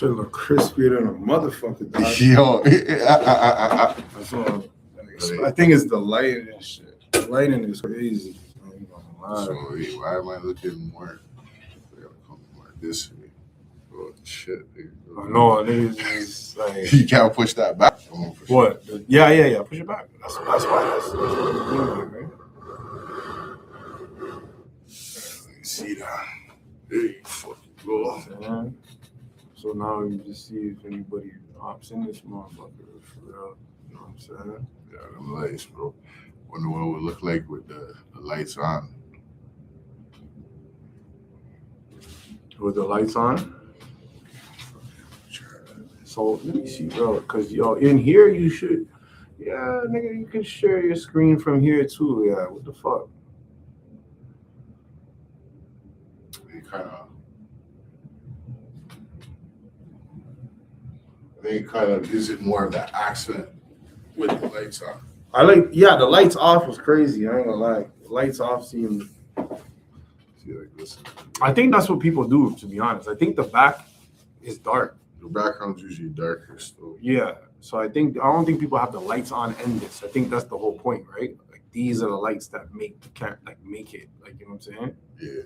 Should look crispier than a motherfucker, dog. Yo. That's all. I think it's the lighting and shit. The lighting is crazy. I ain't gonna lie. So why am I looking more? I gotta come more this way. Oh shit, dude. No, niggas like You can't push that back. what? Yeah. Push it back. That's why. That's what we're doing, right? Let me see that. There you fucking go. Yeah. So now you just see if anybody hops in this motherfucker for real. You know what I'm saying? Yeah, them lights, bro. Wonder what it would look like with the lights on. With the lights on. So let me see, bro. Cause in here you should, nigga, you can share your screen from here too. Yeah, what the fuck? They kind of gives it more of that accent with the lights on. The lights off was crazy. I ain't gonna lie. The lights off seemed. See, like this. I think that's what people do, to be honest. I think the back is dark. The background's usually darker still. Yeah. So I don't think people have the lights on and this. I think that's the whole point, right? Like these are the lights that make it. Like, you know what I'm saying? Yeah.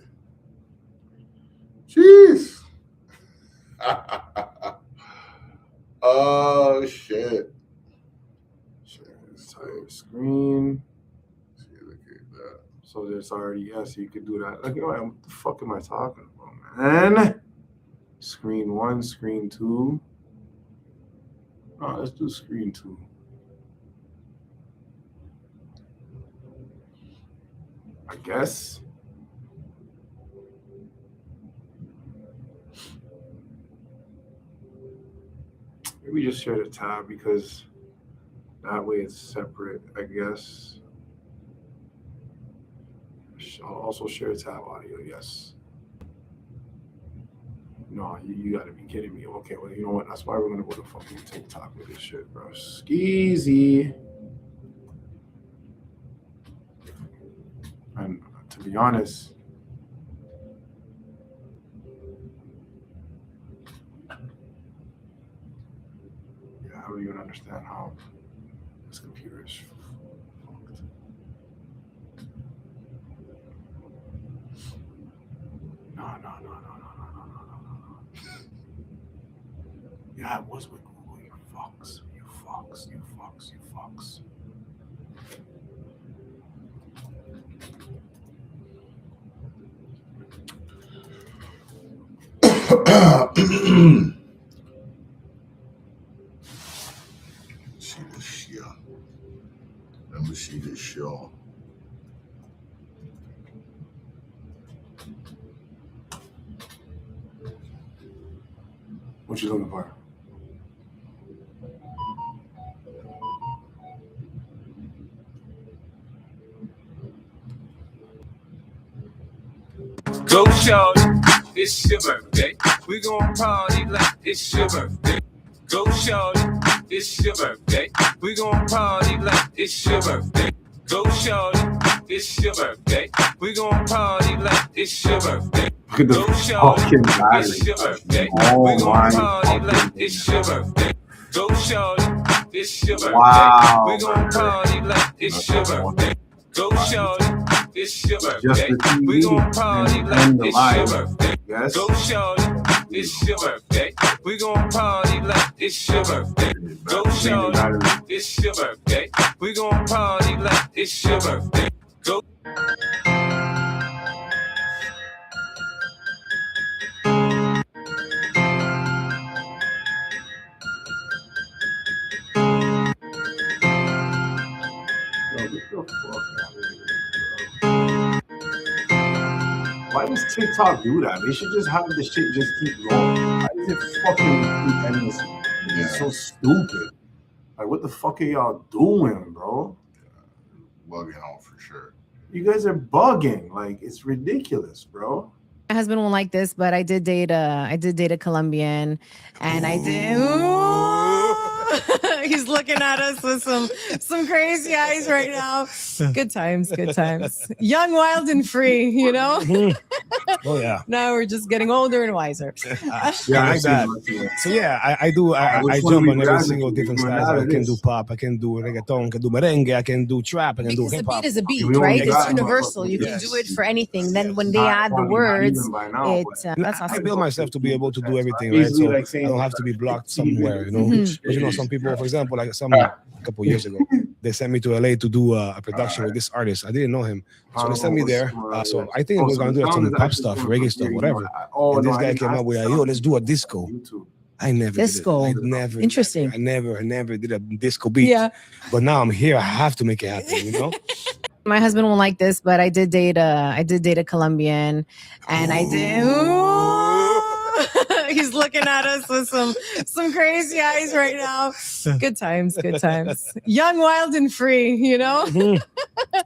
Jeez. Oh shit. Entire screen. See, look at that. So there's already so you could do that. Like, what the fuck am I talking about, man? Screen 1, screen 2. Oh, let's do screen 2. I guess. Maybe just share the tab because that way it's separate, I guess. I'll also share tab audio, yes. No, you gotta be kidding me. Okay, well, you know what? That's why we're gonna go to fucking TikTok with this shit, bro. Skeezy. And to be honest, I don't even understand how this computer is fucked. No. Yeah, it was with Google. You fucks. Let me see this show. What you looking for? Go shorty, it's your birthday. We gon' party like it's your birthday. Go shorty, it's your birthday. We gon' party like it's your birthday. Go shorty, it's your birthday. We gon' party like it's your birthday. Look at the Go shorty, fucking it's your battery. birthday. Oh We gon' my party like fucking it's your birthday. Go shorty, it's your birthday. Wow. We gon' party like it's your birthday. Go shorty, it's your Just birthday. the We gon' TV party and like the it's live. your birthday. Yes. Go shorty, it's your birthday. We gon' party like it's your birthday. Go shorty, it's your birthday. We gon' party like it's your birthday. Go. Why does TikTok do that? They should just have the shit just keep going. Why does it fucking keep endlessly? It's so stupid. Like, what the fuck are y'all doing, bro? Bugging out for sure. You guys are bugging. Like, it's ridiculous, bro. My husband won't like this, but I did date a Colombian, and I did. He's looking at us with some crazy eyes right now. Good times, good times. Young, wild, and free, you know? Oh yeah. Now we're just getting older and wiser. I like that. So yeah, I do. I Which one jump we on every grabbing? single different We're styles. out I of can this. do pop. I can do reggaeton. I can do merengue. I can do trap. I can do Because the hip hop. beat is a beat, We only right? It's got universal. You can yes. do it for anything. Then when they Not add the funny, not words, even by now, it but- that's I awesome. build myself to be able to do everything, right? Basically So like I saying don't have to be blocked 15 somewhere, you know. minutes. But you know, some people, for example, like a couple years ago, they sent me to LA to do a production with this artist. I didn't know him, so they sent me there. So I think we're gonna do some pop stuff, reggae stuff, whatever. And this guy came up with, yo, let's do a disco. I never Disco. did it. I never. Interesting. I never did a disco beat. Yeah. But now I'm here. I have to make it happen. You know. My husband won't like this, but I did date a Colombian, and I did. Ooh. He's looking at us with some crazy eyes right now. Good times, good times. Young, wild, and free, you know?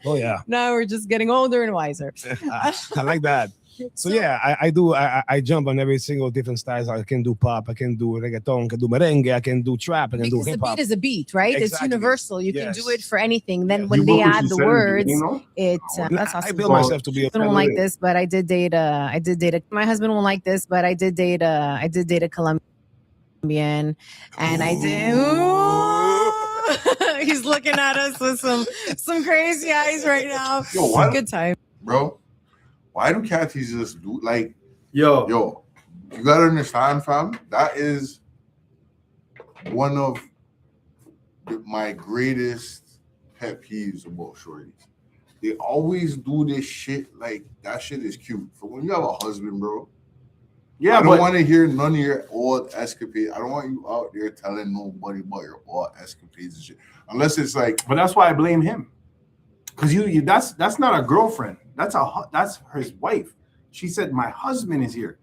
Oh yeah. Now we're just getting older and wiser. I like that. So yeah, I do. I jump on every single different styles. I can do pop. I can do reggaeton. I can do merengue. I can do trap. I can do Because the hip hop. beat is a beat, right? It's Exactly. universal. You can do Yes. it for anything. Then Yeah. when You they wrote what add you the said, words, you know? that's I awesome. build myself to be My husband won't like this, but I did date my husband won't like this, but I did date a Colombian, and I did. Ooh. He's looking at us with some crazy eyes right now. Yo, what? Good time. Bro, why do catties just do like, Yo, yo, you gotta understand, fam, that is one of my greatest pet peeves about shorties. They always do this shit like that shit is cute. For when you have a husband, bro. yeah, I don't but want to hear none of your old escapades. I don't want you out there telling nobody about your old escapades and shit. Unless it's like, But that's why I blame him, because you that's not a girlfriend. That's his wife. She said my husband is here.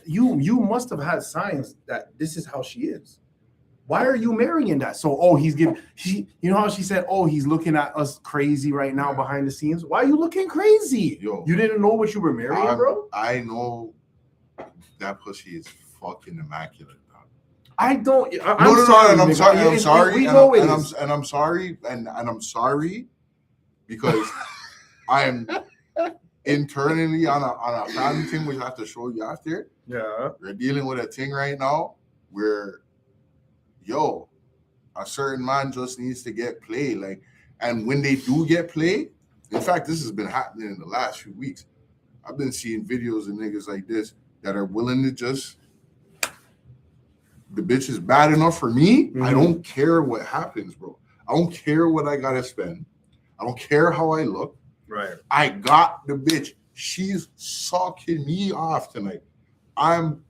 You must have had signs that this is how she is. Why are you marrying that? So you know how she said, oh, he's looking at us crazy right now behind the scenes. Why are you looking crazy? Yo, You didn't know what you were marrying, bro? I know that pussy is fucking immaculate. Dog. I don't. I'm No, sorry, and I'm nigga. sorry. I'm We sorry. know it And is. I'm sorry. And I'm sorry because I am internally on a family thing, which I have to show you after. Yeah. We're dealing with a thing right now where, yo, a certain man just needs to get played. Like, and when they do get played, in fact, this has been happening in the last few weeks. I've been seeing videos of niggas like this that are willing to just, the bitch is bad enough for me. Mm-hmm. I don't care what happens, bro. I don't care what I gotta spend. I don't care how I look. Right. I got the bitch. She's sucking me off tonight. I'm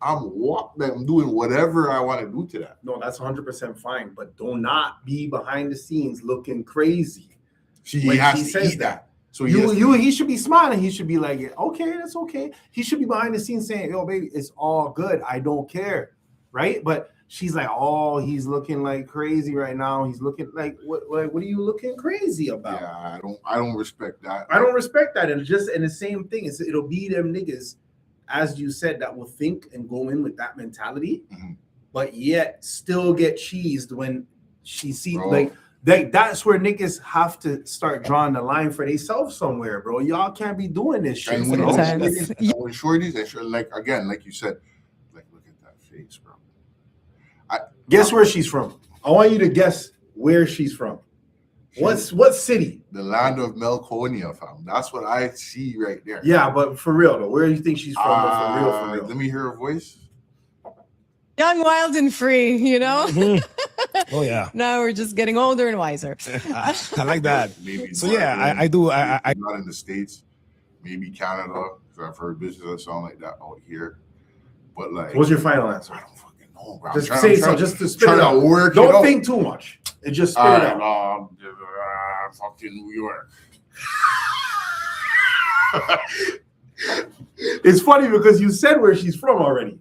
doing whatever I want to do to that. No, that's 100% fine, but do not be behind the scenes looking crazy. He When has he to says eat that. that. So he He should be smiling. He should be like, yeah, okay, that's okay. He should be behind the scenes saying, yo, baby, it's all good. I don't care. Right? But she's like, oh, he's looking like crazy right now. He's looking like what are you looking crazy about? yeah, I don't respect that. I don't respect that. And the same thing. It'll be them niggas, as you said, that will think and go in with that mentality, Mhm. but yet still get cheesed when she sees Bro. that's where niggas have to start drawing the line for themselves somewhere, bro. Y'all can't be doing this shit. And when bro. those Sometimes. niggas, when shorties, and like again, like you said, like look at that face, bro. Guess where she's from. I want you to guess where she's from. What city? The land of Melconia, fam. That's what I see right there. Yeah, but for real though, where do you think she's from? But for real. Let me hear her voice. Young, wild, and free, you know? Oh yeah. Now we're just getting older and wiser. I like that. Maybe So not yeah, in- I do. maybe not in the States, maybe Canada, because I've heard bitches that sound like that out here. But like, What's your final answer? I don't fucking know, bro. Just say so, just to spit trying it to out. work it Don't out. think too much. It just spit All it right, out. fucking New York. It's funny because you said where she's from already.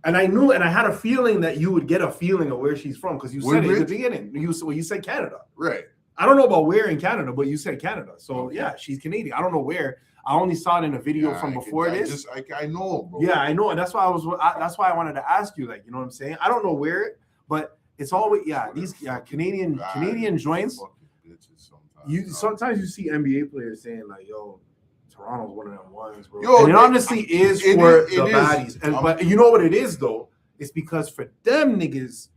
And I knew, and I had a feeling that you would get a feeling of where she's from because you said it at the beginning. You said Canada. Right. I don't know about where in Canada, but you said Canada. So yeah, she's Canadian. I don't know where. I only saw it in a video Yeah, from I before can- this. I know, bro. Yeah, I know, and that's why that's why I wanted to ask you, like, you know what I'm saying? I don't know where, But it's always these Canadian joints. Sometimes you see NBA players saying like, "Yo, Toronto's one of them ones, bro." Yo, and it honestly is for the baddies. But you know what it is though? It's because for them niggas,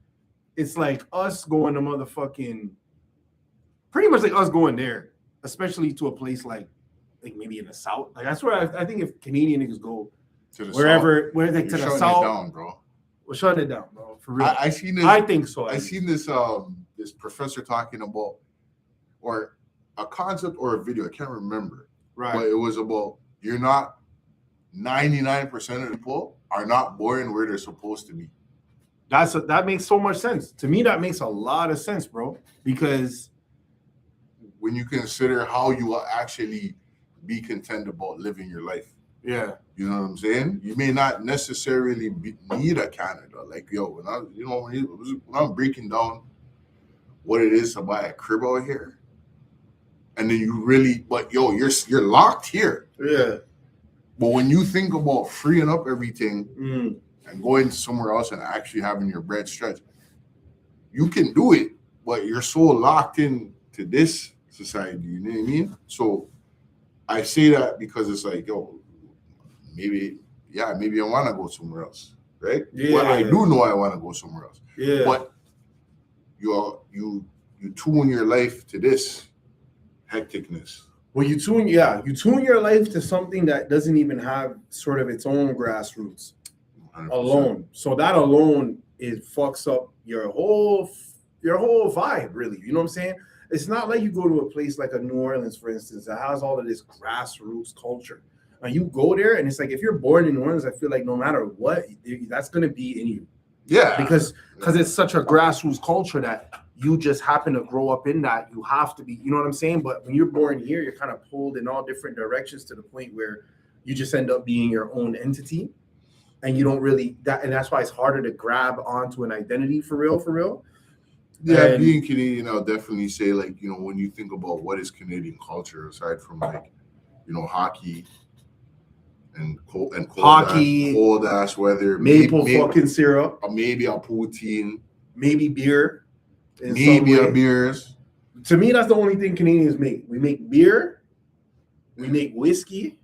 it's like us going to motherfucking, pretty much like us going there, especially to a place like maybe in the South. Like that's where I think if Canadian niggas go to the wherever, where they to the South, down, bro. We're shutting it down, bro. For real. I seen this. I think so. I seen this this professor talking about or a concept or a video. I can't remember. Right. But it was about you're not 99% of people are not born where they're supposed to be. That makes so much sense. To me, that makes a lot of sense, bro. Because when you consider how you will actually be content about living your life. Yeah. You know what I'm saying? You may not necessarily need a Canada. Like, yo, when I'm breaking down what it is to buy a crib out here, and then you really, but yo, you're locked here. Yeah. But when you think about freeing up everything and going somewhere else and actually having your bread stretched, you can do it, but you're so locked in to this society. You know what I mean? So I say that because it's like, yo, maybe I want to go somewhere else, right? Yeah. Well, I do know I want to go somewhere else. Yeah. But you tune your life to this hecticness. Well, you tune your life to something that doesn't even have sort of its own grassroots 100%. alone. So that alone fucks up your whole vibe, really. You know what I'm saying? It's not like you go to a place like a New Orleans, for instance, that has all of this grassroots culture. And you go there, and it's like if you're born in New Orleans, I feel like no matter what, that's gonna be in you. Yeah, because it's such a grassroots culture that you just happen to grow up in that. You have to be, you know what I'm saying? But when you're born here, you're kind of pulled in all different directions to the point where you just end up being your own entity, and you don't really and that's why it's harder to grab onto an identity for real. Yeah, and being Canadian, I'll definitely say, like, you know, when you think about what is Canadian culture, aside from like, you know, hockey and cold ass weather, maple fucking syrup, maybe a poutine, maybe beer, maybe a beers. To me, that's the only thing Canadians make. We make beer, we make whiskey,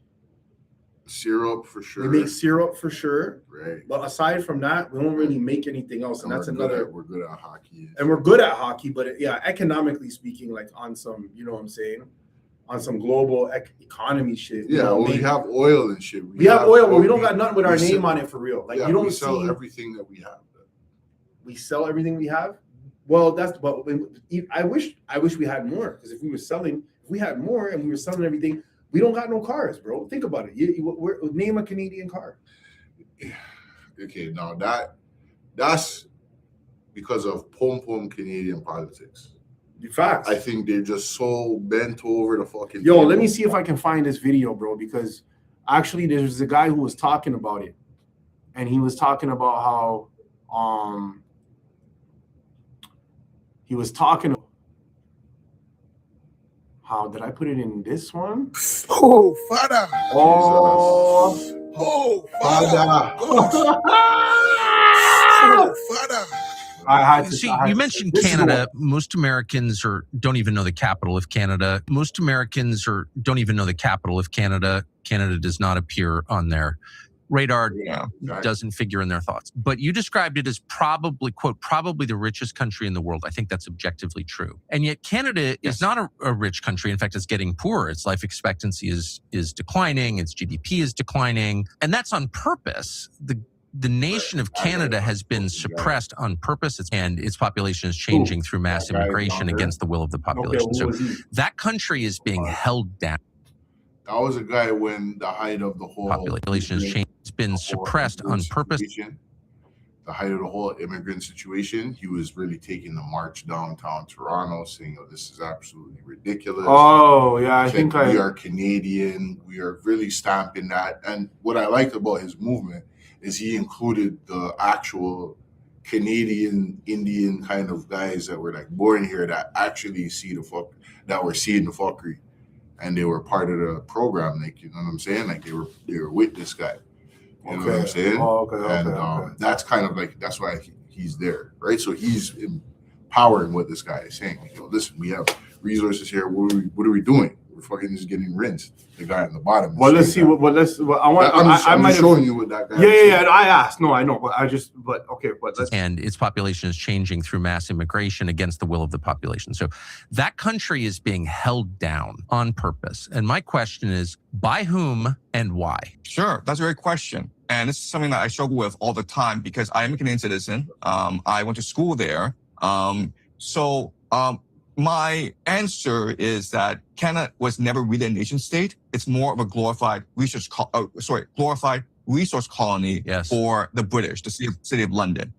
syrup for sure. We make syrup for sure. Right. But aside from that, we don't really make anything else. And that's another. We're good at hockey. And we're good at hockey, but economically speaking, like on some, you know what I'm saying, on some global economy shit. Yeah, we have oil and shit. We have oil, but we don't got nothing with our name on it for real. Like, you don't sell everything that we have. We sell everything we have. Well, but I wish we had more, because if we had more and we were selling everything, we don't got no cars, bro. Think about it. Name a Canadian car. Okay, now that's because of pom Canadian politics. Facts. I think they're just so bent over the fucking. Yo, let me see if I can find this video, bro, because actually there's a guy who was talking about it, and he was talking about how he was talking. How did I put it in this one? Oh, father! Oh, father! Oh, father! You mentioned Canada. Most Americans don't even know the capital of Canada. Most Americans don't even know the capital of Canada. Canada does not appear on their radar, doesn't figure in their thoughts. But you described it as probably, quote, probably the richest country in the world. I think that's objectively true. And yet Canada is not a rich country. In fact, it's getting poorer. Its life expectancy is declining. Its GDP is declining. And that's on purpose. The nation of Canada has been suppressed on purpose, and its population is changing through mass immigration against the will of the population. So that country is being held down. That was a guy when the height of the whole population has changed. It's been suppressed on purpose. The height of the whole immigrant situation, he was really taking the march downtown Toronto, saying, "Oh, this is absolutely ridiculous." Oh, yeah, we are Canadian. We are really stamping that. And what I liked about his movement is he included the actual Canadian Indian kind of guys that were like born here that actually that were seeing the fuckery, and they were part of the program. Like, you know what I'm saying? Like they were with this guy. You know what I'm saying? Oh, okay. That's kind of like, that's why he's there, right? So he's empowering what this guy is saying. You know, listen, we have resources here. What are we doing? We're fucking just getting rinsed. The guy on the bottom. Well, let's see what. Well, let's. Well, I might have showing you what that guy. Yeah. I asked. No, I know, but okay. But let's. And its population is changing through mass immigration against the will of the population. So that country is being held down on purpose. And my question is, by whom and why? Sure, that's a great question. And this is something that I struggle with all the time because I am a Canadian citizen. I went to school there. My answer is that Canada was never really a nation state. It's more of a glorified resource colony for the British, the city of London.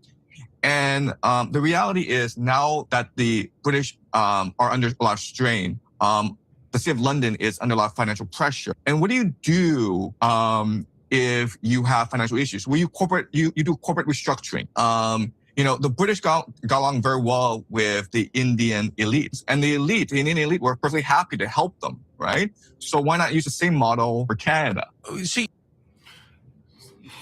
And the reality is now that the British are under a lot of strain, the city of London is under a lot of financial pressure. And what do you do if you have financial issues? Well, you do corporate restructuring. The British got along very well with the Indian elites, and the Indian elite were perfectly happy to help them, right? So why not use the same model for Canada? See,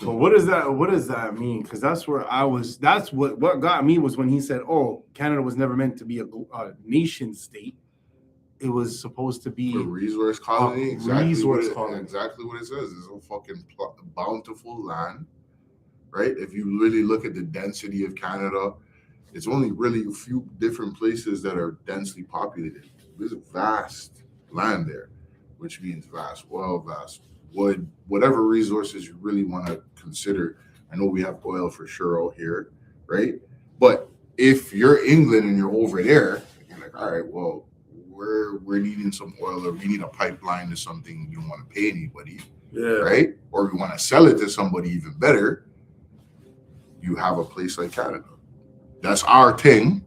but what does that mean? Because that's where I was. That's what got me was when he said, "Oh, Canada was never meant to be a nation state. It was supposed to be a resource colony." Exactly what it says. It's a fucking bountiful land. Right? If you really look at the density of Canada, it's only really a few different places that are densely populated. There's a vast land there, which means vast oil, vast wood, whatever resources you really want to consider. I know we have oil for sure out here, right? But if you're England and you're over there, you're like, all right, well, we're needing some oil, or we need a pipeline to something. You don't want to pay anybody, right? Or you want to sell it to somebody even better. You have a place like Canada. That's our thing.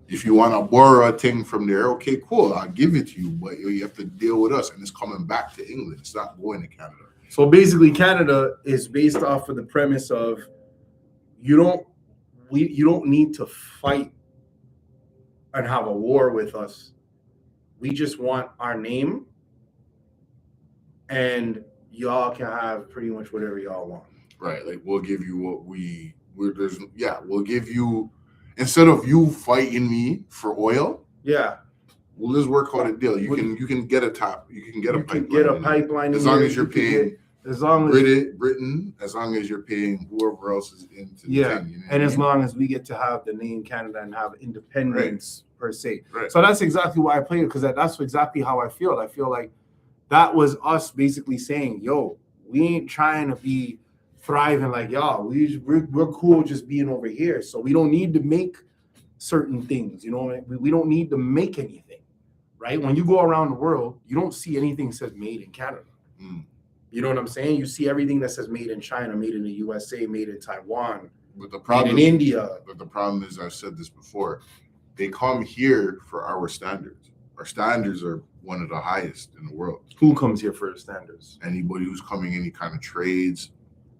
If you want to borrow a thing from there, okay, cool, I'll give it to you, but you have to deal with us, and it's coming back to England. It's not going to Canada. So basically, Canada is based off of the premise of you don't need to fight and have a war with us. We just want our name, and y'all can have pretty much whatever y'all want. Right, like we'll give you what we'll give you, instead of you fighting me for oil. Yeah, we'll just work out a deal. You can get a pipeline. As long as you're paying, Britain, as long as you're paying whoever else is into the thing. You know and as long as we get to have the name Canada and have independence per se. Right. So that's exactly why I played it, because that's exactly how I feel. I feel like that was us basically saying, "Yo, we ain't trying to be thriving like y'all. We're cool just being over here. So we don't need to make certain things, you know. We don't need to make anything, right? When you go around the world, you don't see anything that says made in Canada. You know what I'm saying? You see everything that says made in China, made in the USA, made in Taiwan, but the problem made in India. But the problem is, I've said this before, they come here for our standards. Our standards are one of the highest in the world. Who comes here for the standards? Anybody who's coming, any kind of trades.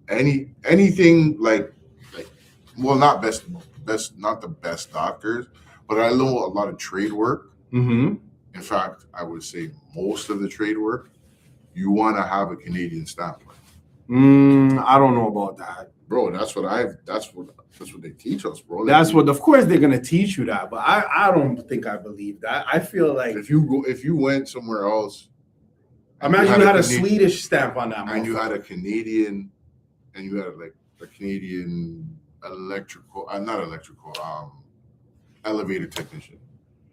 Anything like well, not the best doctors, but I know a lot of trade work. Mm-hmm. In fact, I would say most of the trade work, you want to have a Canadian stamp. I don't know about that, bro. That's what they teach us, bro. Of course they're gonna teach you that, but I don't think I believe that. I feel like if you went somewhere else, imagine you had a Swedish stamp on that, and you had a Canadian. And you had like a Canadian elevator technician.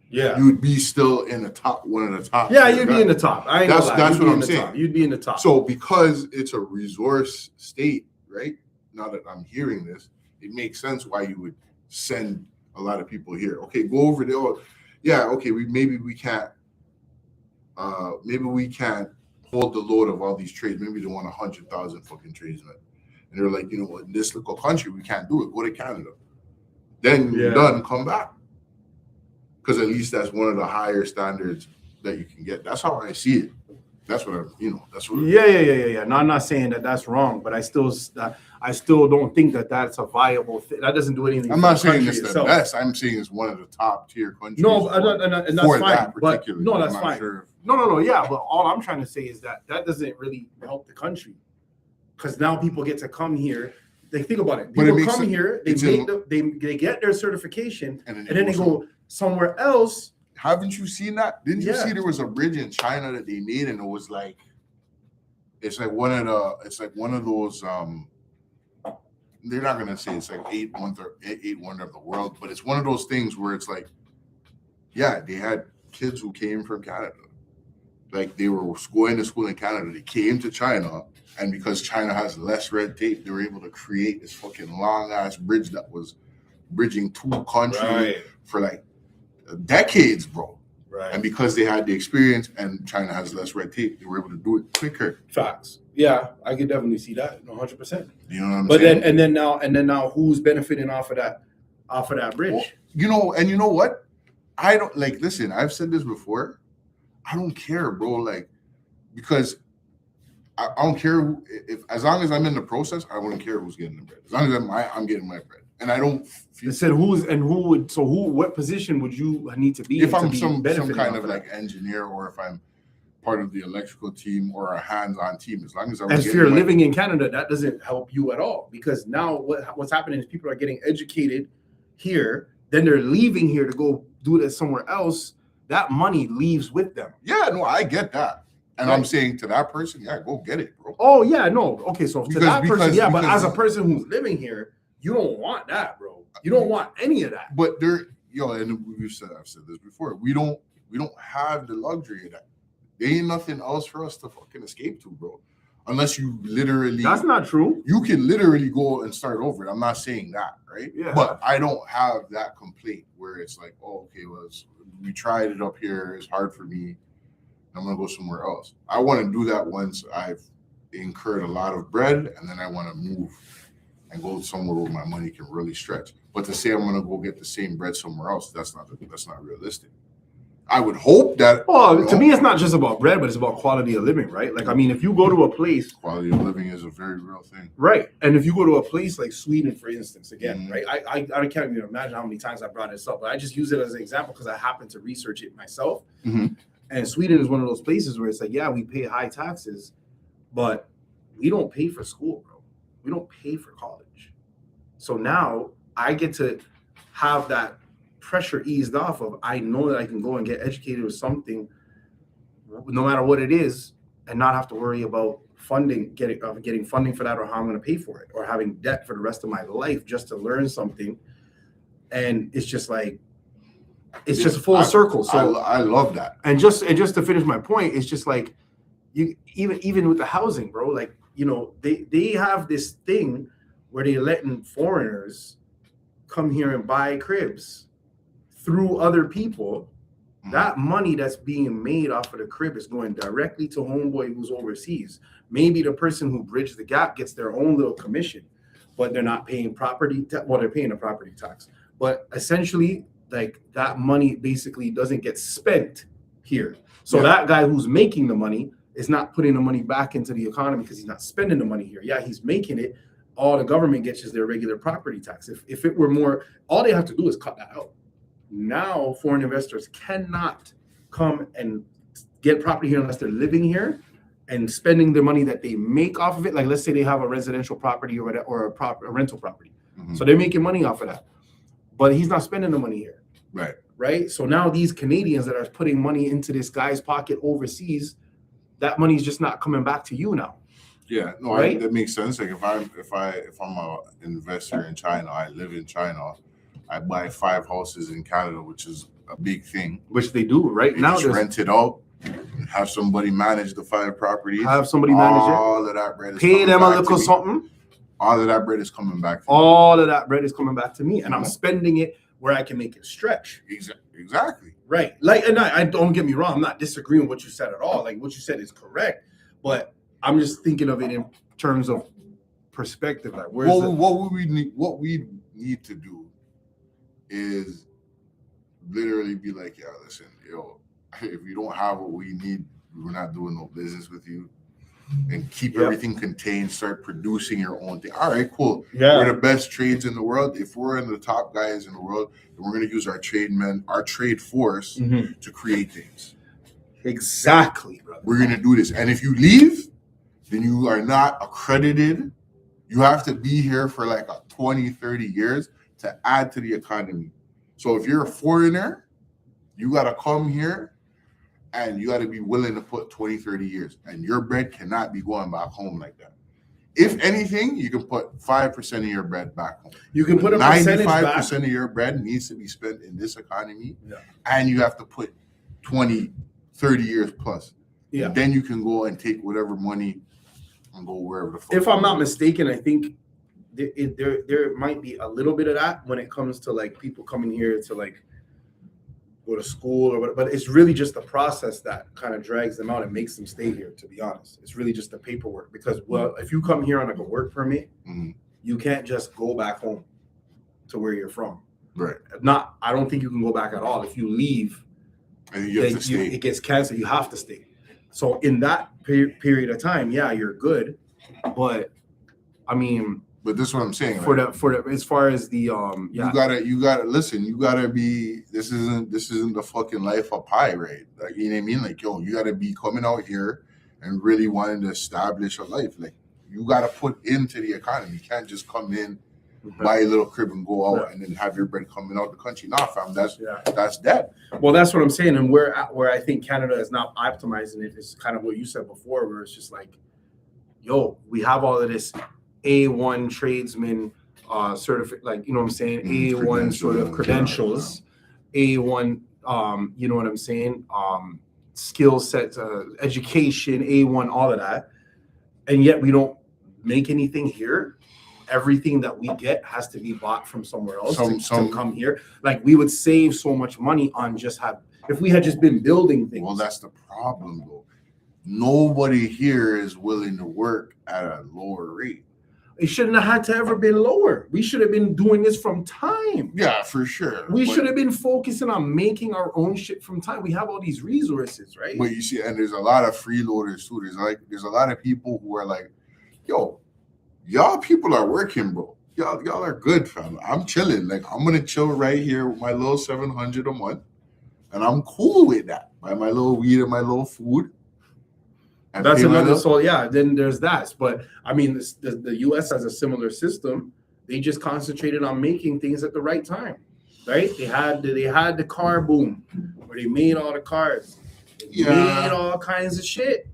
Yeah, you would be still in the top, one of the top. Yeah, you'd be in the top. That's what I'm saying. You'd be in the top. So because it's a resource state, right? Now that I'm hearing this, it makes sense why you would send a lot of people here. Okay, go over there. Oh, yeah, okay. Maybe we can't hold the load of all these trades. Maybe they want 100,000 fucking tradesmen. And they're like, you know what, in this little country, we can't do it. Go to Canada. Then you're done, come back. Because at least that's one of the higher standards that you can get. That's how I see it. That's what Yeah. No, I'm not saying that that's wrong, but I still don't think that that's a viable thing. That doesn't do anything. I'm not saying it's the best. I'm saying it's one of the top tier countries. No, and that's fine. That's fine. Sure. No. Yeah, but all I'm trying to say is that doesn't really help the country. Because now people get to come here, Like, think about it. But it People makes come it- here, they it's make in- they get their certification, And and then they go somewhere else. Haven't you seen that? Didn't you Yeah. see there was a bridge in China that they made, and it was like, it's like one of those. They're not gonna say it's like eight wonder of the world, but it's one of those things where it's like, yeah, they had kids who came from Canada, like they were going to school in Canada. They came to China, and because China has less red tape, they were able to create this fucking long ass bridge that was bridging two countries for like decades, bro. Right. And because they had the experience and China has less red tape, they were able to do it quicker. Facts. Yeah, I could definitely see that. 100%. You know what I'm But saying? then now, who's benefiting off of that bridge? Well, you know what? I don't like. Listen, I've said this before. I don't care, bro. Like, because I don't care if as long as I'm in the process, I wouldn't care who's getting the bread. As long as I'm getting my bread, and I don't feel. It said what position would you need to be If in I'm to be some benefiting kind off of that? like engineer, or if I'm part of the electrical team or a hands-on team, as long as I'm As if getting you're my- living in Canada, that doesn't help you at all, because now what's happening is people are getting educated here, then they're leaving here to go do this somewhere else. That money leaves with them. Yeah, no, I get that, and Right. I'm saying to that person, yeah, go get it, bro. Oh yeah, no, okay, so to that person, yeah, but because- as a person who's living here, you don't want that, bro. You don't want any of that. But and I've said this before. We don't have the luxury of that. There ain't nothing else for us to fucking escape to, bro. Unless you literally. That's not true. You can literally go and start over. I'm not saying that, right? Yeah. But I don't have that complaint where it's like, oh, okay, well, we tried it up here. It's hard for me. I'm gonna go somewhere else. I want to do that once I've incurred a lot of bread, and then I want to move and go somewhere where my money can really stretch. But to say I'm gonna go get the same bread somewhere else, that's not realistic. I would hope that. Well, to me, it's not just about bread, but it's about quality of living, right? Like, I mean, if you go to a place, quality of living is a very real thing, right? And if you go to a place like Sweden, for instance, again, Mhm. right? I can't even imagine how many times I brought this up, but I just use it as an example because I happen to research it myself. Mhm. And Sweden is one of those places where it's like, yeah, we pay high taxes, but we don't pay for school, bro. We don't pay for college. So now I get to have that pressure eased off of, I know that I can go and get educated with something, no matter what it is, and not have to worry about getting funding for that, or how I'm going to pay for it, or having debt for the rest of my life just to learn something. And it's just like, it's just a full circle. So I love that. And just to finish my point, it's just like, you even with the housing, bro, like, you know, they have this thing where they're letting foreigners come here and buy cribs through other people. That money that's being made off of the crib is going directly to homeboy who's overseas. Maybe the person who bridged the gap gets their own little commission, but they're not paying they're paying a property tax. But essentially, like, that money basically doesn't get spent here. So that guy who's making the money is not putting the money back into the economy because he's not spending the money here. Yeah, he's making it. All the government gets is their regular property tax. If it were more, all they have to do is cut that out. Now, foreign investors cannot come and get property here unless they're living here and spending the money that they make off of it. Like, let's say they have a residential property or a rental property. Mhm. So they're making money off of that. But he's not spending the money here. Right. Right. So now these Canadians that are putting money into this guy's pocket overseas, that money's just not coming back to you now. Yeah, no, Right? that makes sense. Like if I'm an investor in China, I live in China, I buy 5 houses in Canada, which is a big thing. Which they do right They now. just rent it out, have somebody manage the 5 properties. Have somebody manage it. All of that bread is Pay coming them a back to little me. something. All of that bread is coming back. To All of that bread is coming back to me, and I'm Mhm. spending it where I can make it stretch. me. Exactly. Right. Like, and I don't get me wrong, I'm not disagreeing with what you said at all. Like, what you said is correct, but I'm just thinking of it in terms of perspective. Like, where's What we need to do is literally be like, yeah, listen, yo, if you don't have what we need, we're not doing no business with you. And keep Yep. everything contained, start producing your own thing. All right, cool. Yeah. We're the best trades in the world. If we're in the top guys in the world, then we're going to use our trade force Mhm. to create things. Exactly, brother. We're going to do this. And if you leave, then you are not accredited You have to be here for like 20, 30 years to add to the economy. So if you're a foreigner, you got to come here and you got to be willing to put 20, 30 years. And your bread cannot be going back home like that. If anything, you can put 5% of your bread back home. You can put a percentage 95% back. of your bread needs to be spent in this economy. Yeah. And you have to put 20, 30 years plus. Yeah. And then you can go and take whatever money and go wherever the fuck. If I'm not mistaken, I think there might be a little bit of that when it comes to like people coming here to like go to school or whatever, but it's really just the process that kind of drags them out and makes them stay here, to be honest. It's really just the paperwork because, well, if you come here on like a work permit, you can't just go back home to where you're from. Right. I don't think you can go back at all. If you leave, and you have to stay. It gets canceled. You have to stay. So in that period of time, yeah, you're good. But I mean, but this is what I'm saying. For the as far as the you gotta listen. You gotta be. This isn't the fucking life of pie, right? Like, you know what I mean? Like, yo, you gotta be coming out here and really wanting to establish a life. Like, you gotta put into the economy. You can't just come in, buy a little crib and go out and then have your bread coming out the country. Nah, fam, that's dead. Well, that's what I'm saying, and where I think Canada is not optimizing it is kind of what you said before, where it's just like, yo, we have all of this A1 tradesman certificate, like, you know what I'm saying, A1 sort of credentials, A1, you know what I'm saying, skill sets, education, A1, all of that, and yet we don't make anything here. Everything that we get has to be bought from somewhere else to come here. Like, we would save so much money on if we had just been building things. Well, that's the problem, though. Nobody here is willing to work at a lower rate. It shouldn't have had to ever been lower. We should have been doing this from time. Yeah, for sure. We should have been focusing on making our own shit from time. We have all these resources, right? But you see, and there's a lot of freeloaders too. There's a lot of people who are like, yo, y'all people are working, bro. Y'all are good, fam. I'm chilling. Like, I'm gonna chill right here with my little $700 a month, and I'm cool with that. Buy my little weed and my little food. That's another. So yeah, then there's that. But I mean, the U.S. has a similar system. They just concentrated on making things at the right time, right? They had the car boom, where they made all the cars, made all kinds of shit,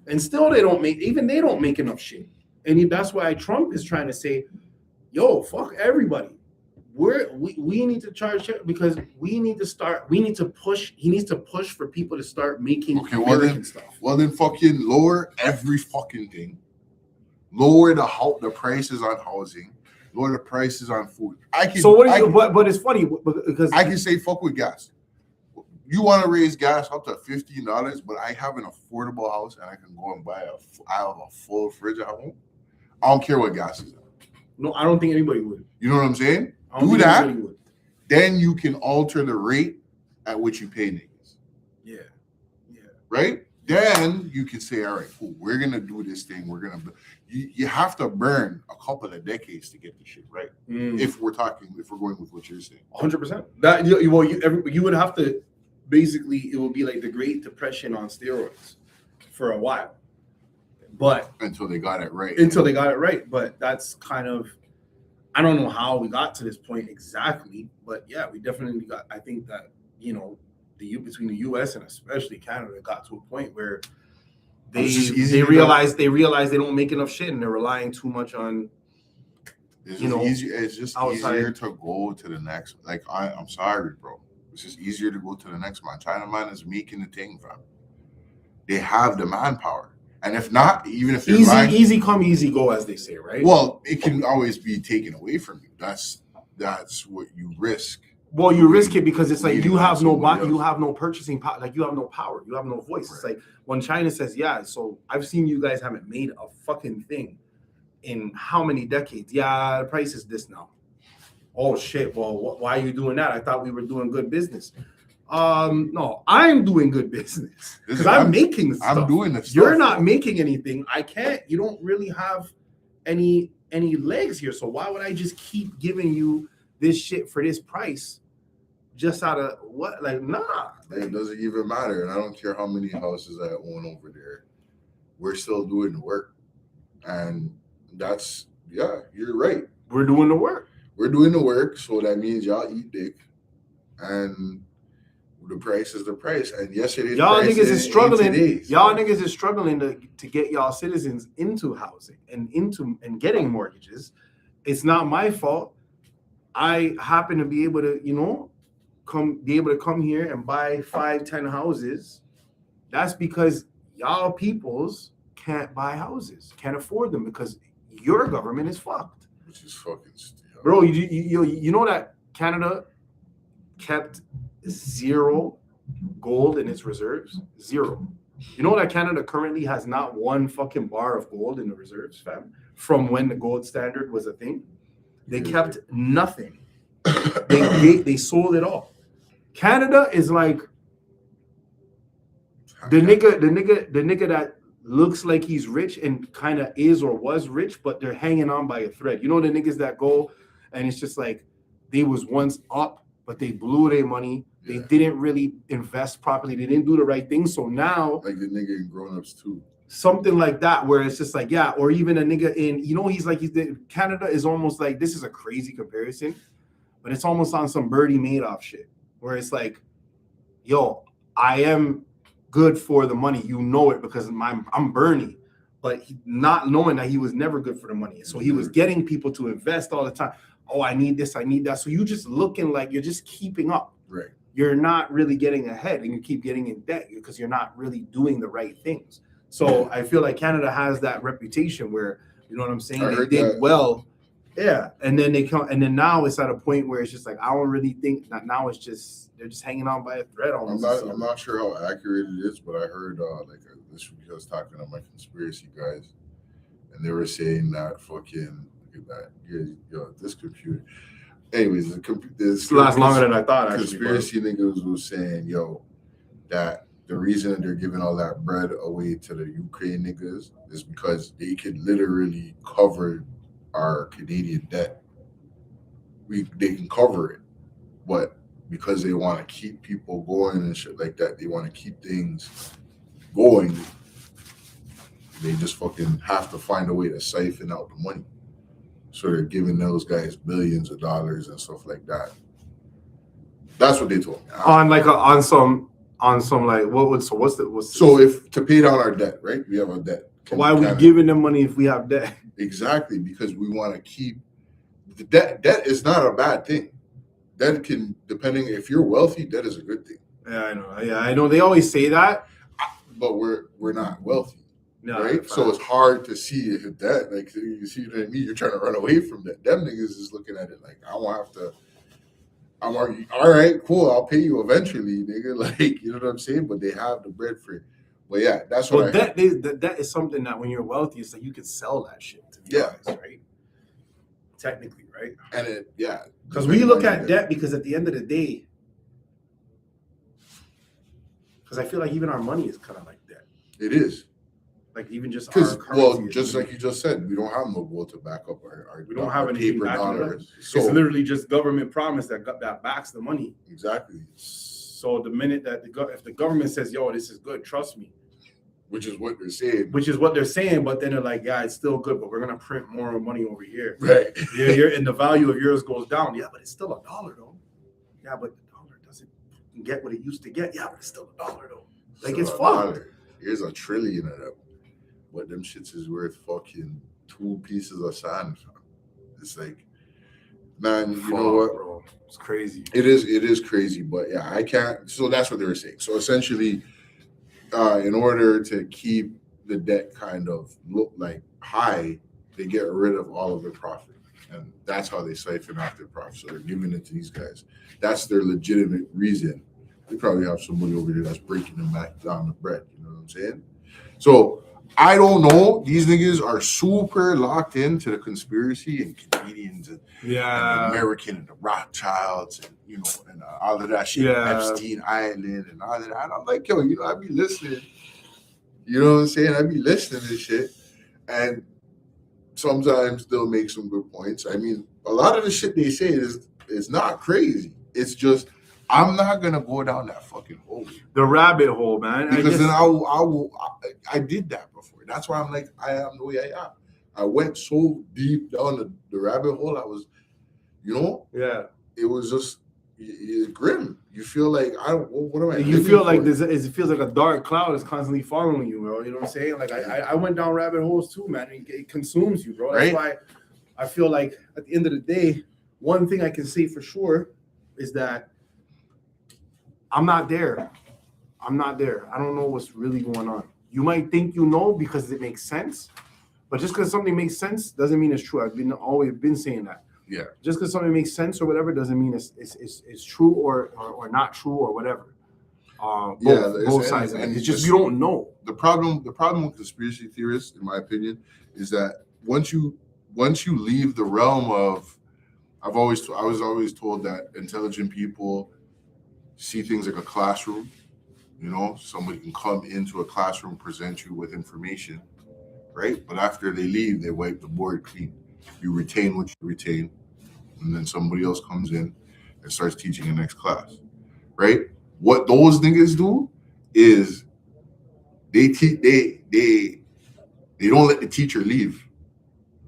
and still they don't make enough shit. And that's why Trump is trying to say, yo, fuck everybody. We need to charge because we need to push. He needs to push for people to start making American stuff. Well, then fucking lower every fucking thing. Lower the prices on housing. Lower the prices on food. But it's funny because I can say fuck with gas. You want to raise gas up to $15, but I have an affordable house and I can go and I have a full fridge at home. I don't care what gas is. No, I don't think anybody would. You know what I'm saying? Do that, then you can alter the rate at which you pay niggas. Yeah. Right? Then you can say, all right, cool, we're gonna do this thing. You have to burn a couple of decades to get this shit right. If we're going with what you're saying. 100%. That you would have to basically, it would be like the Great Depression on steroids for a while. But until they got it right. But that's kind of, I don't know how we got to this point exactly, but yeah, we definitely got. I think that, you know, between the U.S. and especially Canada got to a point where they realize they don't make enough shit and they're relying too much on. It's just outside. Easier to go to the next. Like, I'm sorry, bro. It's just easier to go to the next man. China man is making the thing, fam. They have the manpower. And if not, even if easy come, easy go, as they say, right? Well, it can always be taken away from you. That's what you risk. Well, you risk it because it's like you have no purchasing power, like you have no power, you have no voice. Right. It's like when China says, yeah, so I've seen you guys haven't made a fucking thing in how many decades? Yeah, the price is this now. Oh shit! Well, why are you doing that? I thought we were doing good business. No, I'm doing good business because I'm making stuff. I'm doing this. You're not making anything. I can't. You don't really have any legs here. So why would I just keep giving you this shit for this price? Just out of what? Like, nah. It doesn't even matter. And I don't care how many houses I own over there. We're still doing the work, and that's Yeah, you're right. We're doing the work. We're doing the work, so that means y'all eat dick, and the price is the price. And yesterday, y'all niggas is struggling. Y'all so. niggas is struggling to get y'all citizens into housing and getting mortgages. It's not my fault. I happen to be able to, come here and buy 5-10 houses. That's because y'all peoples can't buy houses, can't afford them because your government is fucked. Which is fucking stupid. Bro, you know that Canada kept 0 gold in its reserves? 0. You know that Canada currently has not 1 fucking bar of gold in the reserves, fam, from when the gold standard was a thing. They kept nothing. They sold it all. Canada is like the nigga that looks like he's rich and kind of is or was rich, but they're hanging on by a thread. You know the niggas that go and it's just like they was once up, but they blew their money. They didn't really invest properly. They didn't do the right thing. So now, like the nigga in Grown Ups too, something like that, where it's just like, yeah, or even a nigga in, Canada is almost like, this is a crazy comparison, but it's almost on some Bernie Madoff shit, where it's like, yo, I am good for the money, you know it, because I'm Bernie, but not knowing that he was never good for the money. So he was getting people to invest all the time. Oh, I need this, I need that. So you just looking like you're just keeping up. Right. You're not really getting ahead, and you keep getting in debt because you're not really doing the right things. So I feel like Canada has that reputation where, you know what I'm saying? They did well. Yeah. And then now it's at a point where it's just like, I don't really think that now it's just, they're just hanging on by a thread. I'm not sure how accurate it is, but I heard this week I was talking to my conspiracy guys, and they were saying that fucking, look at that, yo, this computer. Anyways, this lasts longer than I thought. Conspiracy niggas was saying, yo, that the reason they're giving all that bread away to the Ukraine niggas is because they could literally cover our Canadian debt. They can cover it, but because they want to keep people going and shit like that, they want to keep things going. They just fucking have to find a way to siphon out the money. So they're giving those guys billions of dollars and stuff like that. That's what they told me. So if to pay down our debt, right? We have a debt. Why are we giving them money if we have debt? Exactly, because we want to keep the debt. Debt is not a bad thing. Debt can, depending if you're wealthy, debt is a good thing. Yeah, I know. Yeah, I know. They always say that, but we're not wealthy. No, right? So it's hard to see that. Like, you see what I mean? You're trying to run away from that. Them niggas is looking at it like, I won't have to. I'm already, all right, cool. I'll pay you eventually, nigga. Like, you know what I'm saying? But they have the bread for it. But yeah, that's what that is something that when you're wealthy, it's like you can sell that shit. To be honest, right? Technically, right? And because we look at debt because at the end of the day, because I feel like even our money is kind of like debt. It is. Like even just our currency. Well, just like you just said, we don't have no gold to back up our we don't have any paper dollars. So it's literally just government promise that backs the money. Exactly. So the minute that if the government says, "Yo, this is good, trust me," which is what they're saying. But then they're like, "Yeah, it's still good, but we're gonna print more money over here." Right. And the value of yours goes down. Yeah, but it's still $1 though. Yeah, but the dollar doesn't get what it used to get. Yeah, but it's still $1 though. Like it's fucked. Here's $1 trillion of them. But them shits is worth fucking 2 pieces of sand. It's like, man, you know what? Bro, it's crazy. It is crazy, but yeah, I can't. So that's what they were saying. So essentially, in order to keep the debt kind of look like high, they get rid of all of their profit. And that's how they siphon off their profit. So they're giving it to these guys. That's their legitimate reason. They probably have somebody over there that's breaking them back down the bread. You know what I'm saying? So I don't know. These niggas are super locked into the conspiracy and Canadians and the American and the Rothschilds and and all of that shit. Epstein Island and all of that. And I'm like, yo, I be listening. You know what I'm saying? I be listening to shit, and sometimes they'll make some good points. I mean, a lot of the shit they say is not crazy. It's just I'm not gonna go down that fucking hole. The rabbit hole, man. Because then I did that before. That's why I'm like, I am the way I am. I went so deep down the rabbit hole. I was, Yeah. it was just it's grim. You feel like what am I? You feel like it feels like a dark cloud is constantly following you, bro. You know what I'm saying? Like I went down rabbit holes too, man. It consumes you, bro. That's why I feel like at the end of the day, one thing I can say for sure is that I'm not there. I don't know what's really going on. You might think you know because it makes sense, but just because something makes sense doesn't mean it's true. I've always been saying that. Yeah. Just because something makes sense or whatever doesn't mean it's true or not true or whatever. Both sides of it. It's just you don't know. The problem with conspiracy theorists, in my opinion, is that once you leave the realm of, I was always told that intelligent people see things like a classroom. Somebody can come into a classroom, present you with information, right? But after they leave, they wipe the board clean. You retain what you retain, and then somebody else comes in and starts teaching the next class, right? What those niggas do is they don't let the teacher leave,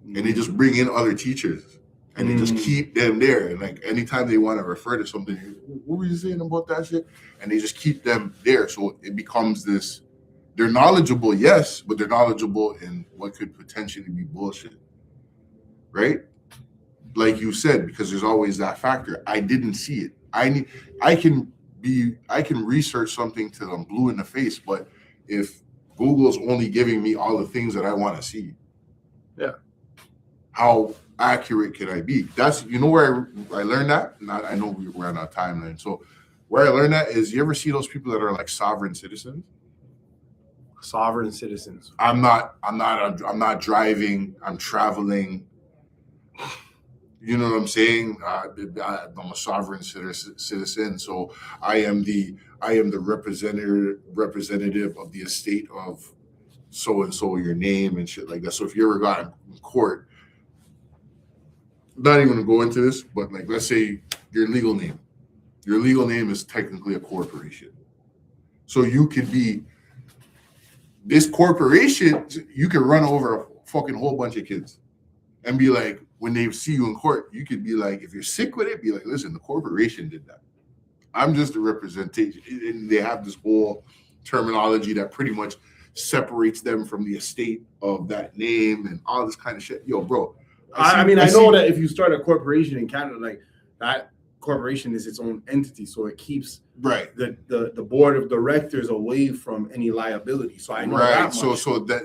and they just bring in other teachers, and they just keep them there. And like anytime they want to refer to something, what were you saying about that shit? And they just keep them there, so it becomes this. They're knowledgeable, yes, but they're knowledgeable in what could potentially be bullshit. Right? Like you said, because there's always that factor. I didn't see it. I can research something till I'm blue in the face, but if Google's only giving me all the things that I want to see, how accurate can I be? That's where I learned that. I know we're on our timeline. So where I learned that is, you ever see those people that are like sovereign citizens? Sovereign citizens. I'm not driving. I'm traveling. You know what I'm saying? I'm a sovereign citizen, so I am the representative of the estate of so and so, your name and shit like that. So if you ever got in court, not even gonna go into this, but like let's say your legal name is technically a corporation. So you could be this corporation. You could run over a fucking whole bunch of kids and be like, when they see you in court, you could be like, if you're sick with it, be like, listen, the corporation did that. I'm just a representation. And they have this whole terminology that pretty much separates them from the estate of that name and all this kind of shit. Yo, bro. I know that if you start a corporation in Canada, like that corporation is its own entity, so it keeps the board of directors away from any liability. So I know that much.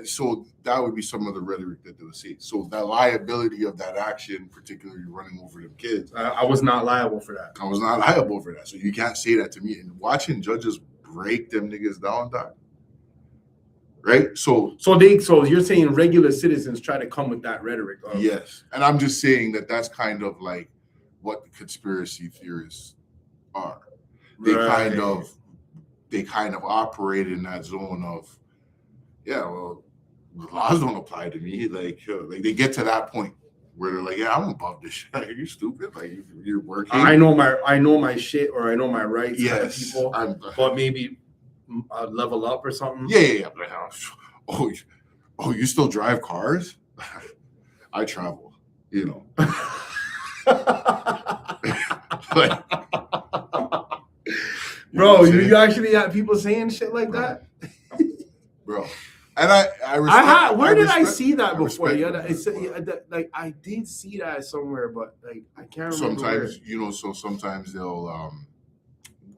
So that would be some of the rhetoric that they would say. So the liability of that action, particularly running over them kids, I was not liable for that. I was not liable for that. So you can't say that to me. And watching judges break them niggas down, dog. Right? So you're saying regular citizens try to come with that rhetoric. Yes. And I'm just saying that that's kind of like what the conspiracy theorists are. They kind of operate in that zone of, the laws don't apply to me. Like they get to that point where they're like, I'm above this shit. Are you stupid? Like you're working. I know my shit, or I know my rights. Yes. People, but maybe level up or something. Yeah. Oh, you still drive cars? I travel. Bro, you actually had people saying shit like that, bro. And I where did I see that before? Like I did see that somewhere, but like I can't remember. Sometimes sometimes they'll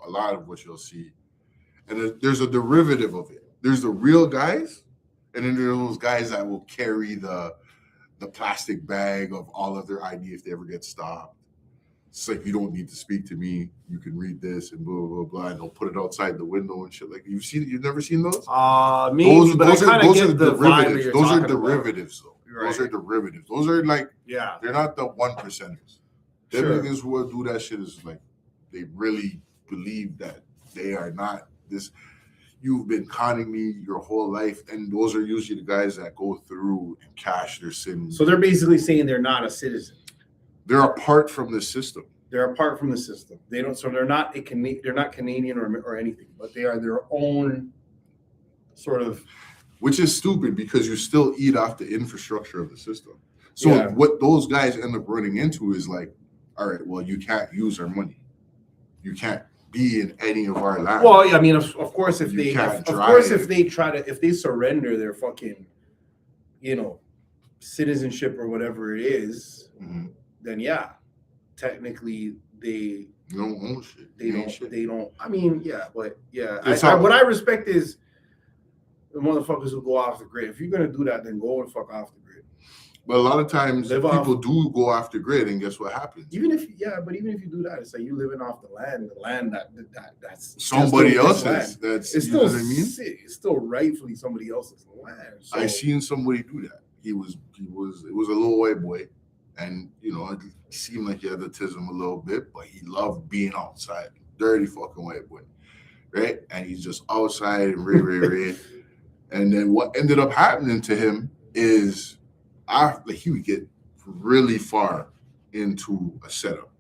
a lot of what you'll see, and there's a derivative of it. There's the real guys, and then there are those guys that will carry the plastic bag of all of their ID if they ever get stopped. It's like, you don't need to speak to me. You can read this and blah, blah, blah. And they'll put it outside the window and shit. Like, you've never seen those? Maybe, those are derivatives. Those are derivatives, though. Right. Those are derivatives. Those are like, they're not the 1%ers. Them niggas who will do that shit is like, they really believe that they are not this. You've been conning me your whole life. And those are usually the guys that go through and cash their sins. So they're basically saying they're not a citizen. They're apart from the system. They're apart from the system. They don't. So they're not Canadian or anything, but they are their own sort of which is stupid because you still eat off the infrastructure of the system. So Yeah. what those guys end up running into is like, all right, well, you can't use our money. You can't be in any of our land. Well, I mean, of course, if You they, can't of drive. course, if they surrender their fucking, you know, citizenship or whatever it is, Mhm. then yeah, technically they You don't own shit. they You ain't don't shit. they don't. I mean, yeah, but yeah, It's how- what I respect is the motherfuckers who go off the grid. If you're gonna do that, then go and fuck off the grid. But a lot of times Live people off- do go off the grid, and guess what happens? Even if you do that, it's like you living off the land that's Somebody still his else's. land. That's It's you know still what I mean. it's still rightfully somebody else's land. So, I seen somebody do that. It was a little white boy, and you know it seemed like he had autism a little bit, but he loved being outside. Dirty fucking white boy, right? And he's just outside and ray. And then what ended up happening to him is after he would get really far into a setup,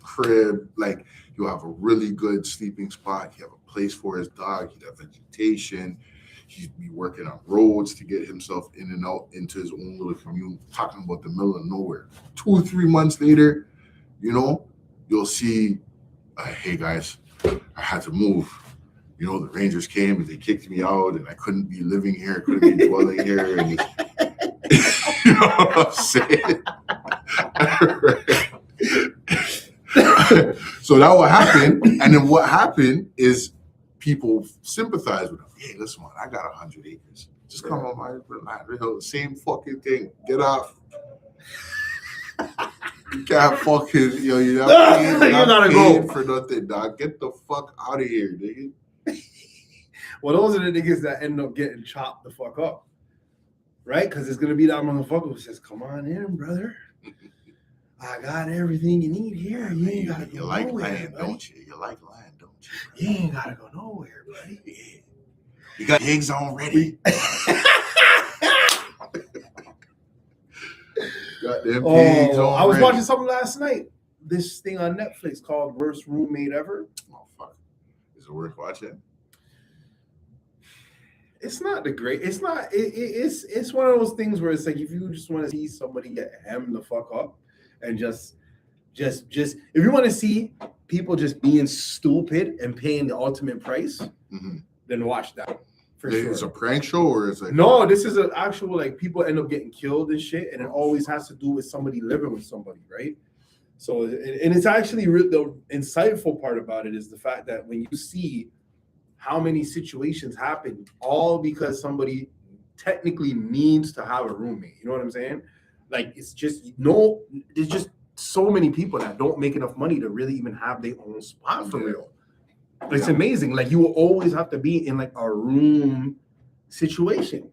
crib, like you have a really good sleeping spot. You have a place for his dog. He'd have vegetation. He'd be working on roads to get himself in and out into his own little commune, talking about the middle of nowhere. 2 or 3 months later, you know, you'll see, hey guys, I had to move. You know, the Rangers came and they kicked me out and I couldn't be living here, couldn't be dwelling here. And you know what I'm saying? So that would happen. And then what happened is people sympathize with him. Hey, listen, man, I got 100 acres. Just come on my land. Same fucking thing. Get off. You can't fucking, you're not paying, You gotta go. for nothing, dog. Get the fuck out of here, nigga. well, those are the niggas that end up getting chopped the fuck up, right? Because it's gonna be that motherfucker who says, "Come on in, brother. I got everything you need here. You ain't gotta You go like nowhere, land, buddy. don't you? You like land, don't you? You ain't gotta go nowhere, buddy." Yeah. You got pigs already. Got them pigs Oh, I was already. watching something last night. This thing on Netflix called "Worst Roommate Ever." Oh fuck! Is it worth watching? It's not the great. It's not. It's one of those things where it's like if you just want to see somebody get hemmed the fuck up, and just if you want to see people just being stupid and paying the ultimate price, Mm-hmm. then watch that for It's sure. a prank show, or it's like No, this is an actual like people end up getting killed and shit, and it always has to do with somebody living with somebody, right? So, and it's actually the insightful part about it is the fact that when you see how many situations happen, all because somebody technically needs to have a roommate. You know what I'm saying? Like it's just there's just so many people that don't make enough money to really even have their own spot for Yeah. real. It's amazing. Like you will always have to be in like a room situation.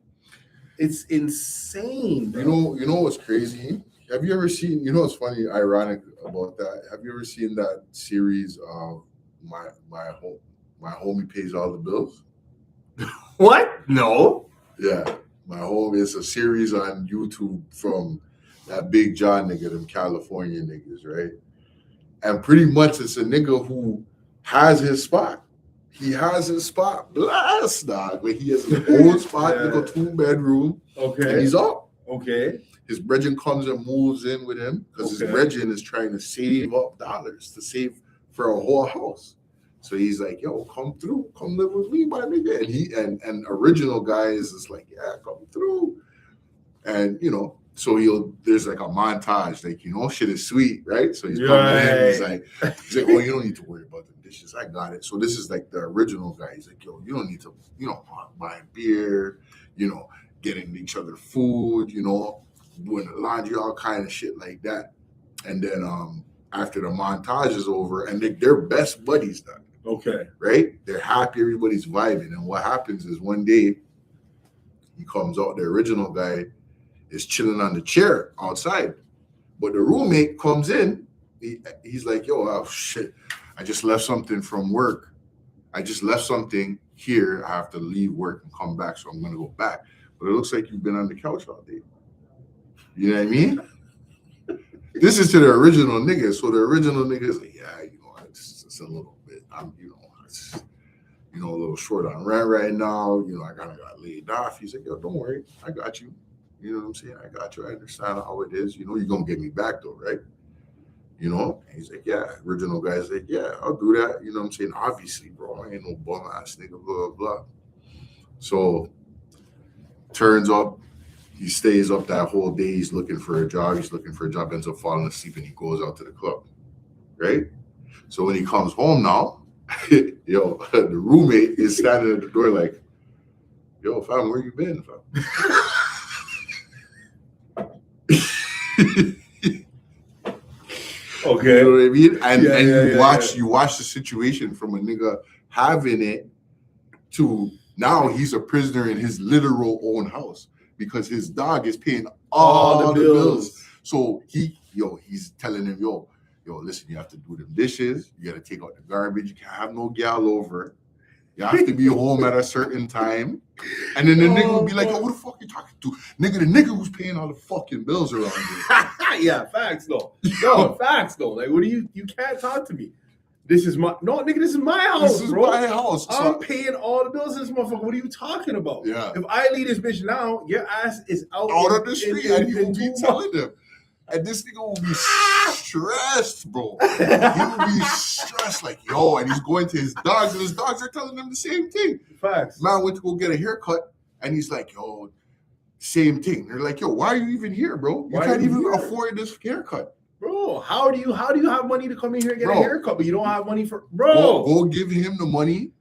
It's insane. Bro. You know what's crazy? Have you ever seen? You know what's funny, ironic about that? Have you ever seen that series of my homie pays all the bills? What? No. Yeah, my homie. It's a series on YouTube from that Big John nigga, them California niggas, right? And pretty much it's a nigga who has his spot. He has his spot. Blast, dog. Like he has his own spot, Yeah. nigga, 2-bedroom, and Okay. he's up. Okay. His brethren comes and moves in with him because his Okay. brethren is trying to save up dollars to save for a whole house. So he's like, yo, come through, come live with me, my nigga. And and original guy is just like, yeah, come through. And so there's like a montage, like, shit is sweet, right? So he's coming in, he's like, oh, you don't need to worry about the dishes. I got it. So this is like the original guy. He's like, yo, you don't need to, buying beer, getting each other food, doing the laundry, all kind of shit like that. And then after the montage is over, and they're best buddies done, Okay. right? They're happy, everybody's vibing. And what happens is one day he comes out, the original guy is chilling on the chair outside. But the roommate comes in, he's like, yo, oh shit, I just left something from work. I just left something here. I have to leave work and come back, so I'm gonna go back. But it looks like you've been on the couch all day. You know what I mean? This is to the original nigga. So the original nigga is like, yeah, it's a little bit. you know, a little short on rent right now. You know, I kind of got laid off. He's like, yo, don't worry, I got you. You know what I'm saying? I got you. I understand how it is. You know, you're gonna get me back though, right? You know? And he's like, yeah. Original guy's like, yeah, I'll do that. You know what I'm saying? Obviously, bro, I ain't no bum ass nigga, blah, blah, blah. So turns up, he stays up that whole day. He's looking for a job. Ends up falling asleep, and he goes out to the club, right? So when he comes home now, yo, the roommate is standing at the door like, yo, fam, where you been, fam? Okay. You know what I mean? And you watch the situation from a nigga having it to now he's a prisoner in his literal own house because his dog is paying all the bills. So he's telling him, yo, listen, you have to do them dishes, you gotta take out the garbage, you can't have no gal over. You have to be home at a certain time. And then the nigga will be like, yo, who the fuck you talking to? Nigga, the nigga who's paying all the fucking bills around here. Yeah, facts though. No, facts though. Like, what do you can't talk to me. This is my this is my house, bro. My house. I'm paying all the bills in this motherfucker. What are you talking about? Yeah. If I leave this bitch now, your ass is out of the street, and you will be telling them. And this nigga will be stressed, bro. He will be stressed, like, yo, and he's going to his dogs, and his dogs are telling him the same thing. Facts. Man went to go get a haircut, and he's like, yo, same thing. They're like, yo, why are you even here, bro? You can't even afford this haircut. Bro, how do you have money to come in here and get a haircut, but you don't have money for Go give him the money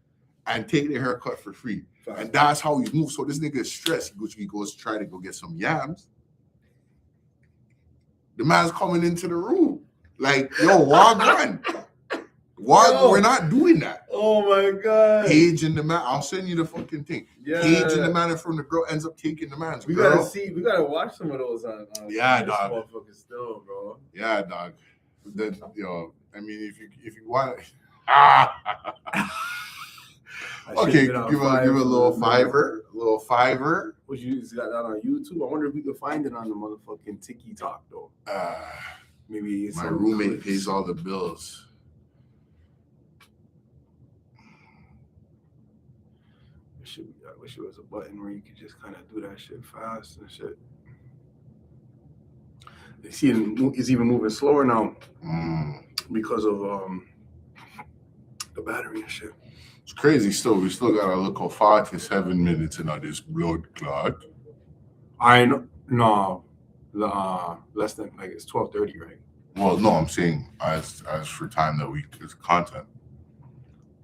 and take the haircut for free. Facts. And that's how he moves. So this nigga is stressed. He goes to try to go get some yams. The man's coming into the room like, yo, Wagwan. We're not doing that. Oh my God. Page and the man, I'll send you the fucking thing. Yeah. Page and the man in front of the girl ends up taking the man's we girl. We gotta watch some of those on yeah, dog. Motherfuckers still, bro. Yeah, dog. I mean, if you want okay, give a little fiver. What you got that on YouTube? I wonder if we could find it on the motherfucking TikTok though. Maybe my roommate pays all the bills. I wish it was a button where you could just kind of do that shit fast and shit. They see it's even moving slower now because of the battery and shit. It's crazy still. We still gotta look at 5 to 7 minutes in this blood clot. I know. No, less than, like, it's 12:30, right? Well, no, I'm saying as for time that we as content.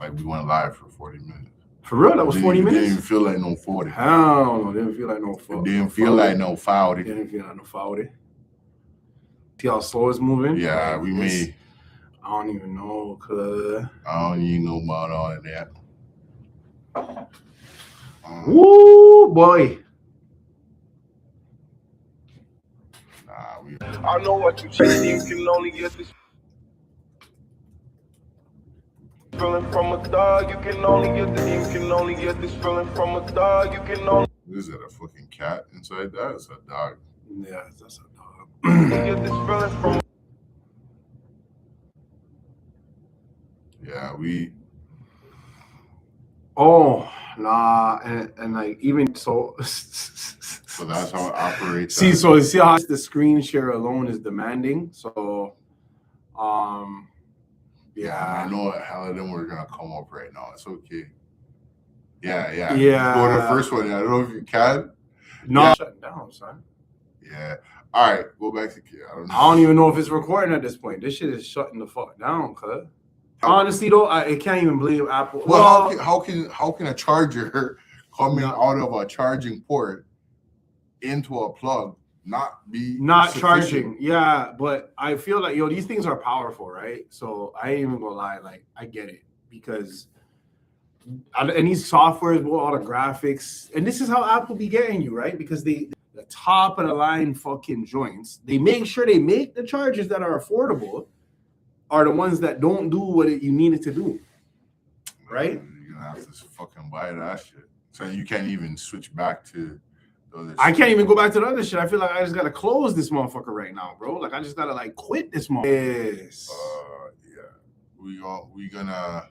Like, we went live for 40 minutes. For real? That was 40 minutes? Didn't even feel like no 40. Hell no, didn't feel like no 40. Didn't feel like no 40. Didn't feel like no 40. See how slow it's moving? Yeah, we may. I don't even know, cuz. I don't even know about all of that. Woo, boy. I know what you chasing, you can only get this feeling from a dog, you can only get this feeling from a dog, you can only Is that a fucking cat inside that? It's a dog. Yeah, that's a dog. get this feeling from Yeah, we nah, and like even so so that's how it operates. See how the screen share alone is demanding. So yeah, I know how of them we're gonna come up right now. It's okay. Yeah. Go to the first one. I don't know if you can. No, yeah. Shut down, son. Yeah. All right, go back to Kia. I don't even know if it's recording at this point. This shit is shutting the fuck down, cuz. Honestly though, I can't even believe Apple. Well, how can a charger coming out of a charging port into a plug not be charging? Yeah, but I feel like these things are powerful, right? So I ain't even gonna lie, like I get it because and these softwares with all the graphics, and this is how Apple be getting you, right? Because the top of the line fucking joints, they make sure they make the chargers that are affordable are the ones that don't do what you need it to do, right? You're gonna have to fucking buy that shit. So you can't even switch back to the other shit. I can't even go back to the other shit. I feel like I just gotta close this motherfucker right now, bro. Like I just gotta quit this motherfucker. Yes. Yeah. We gonna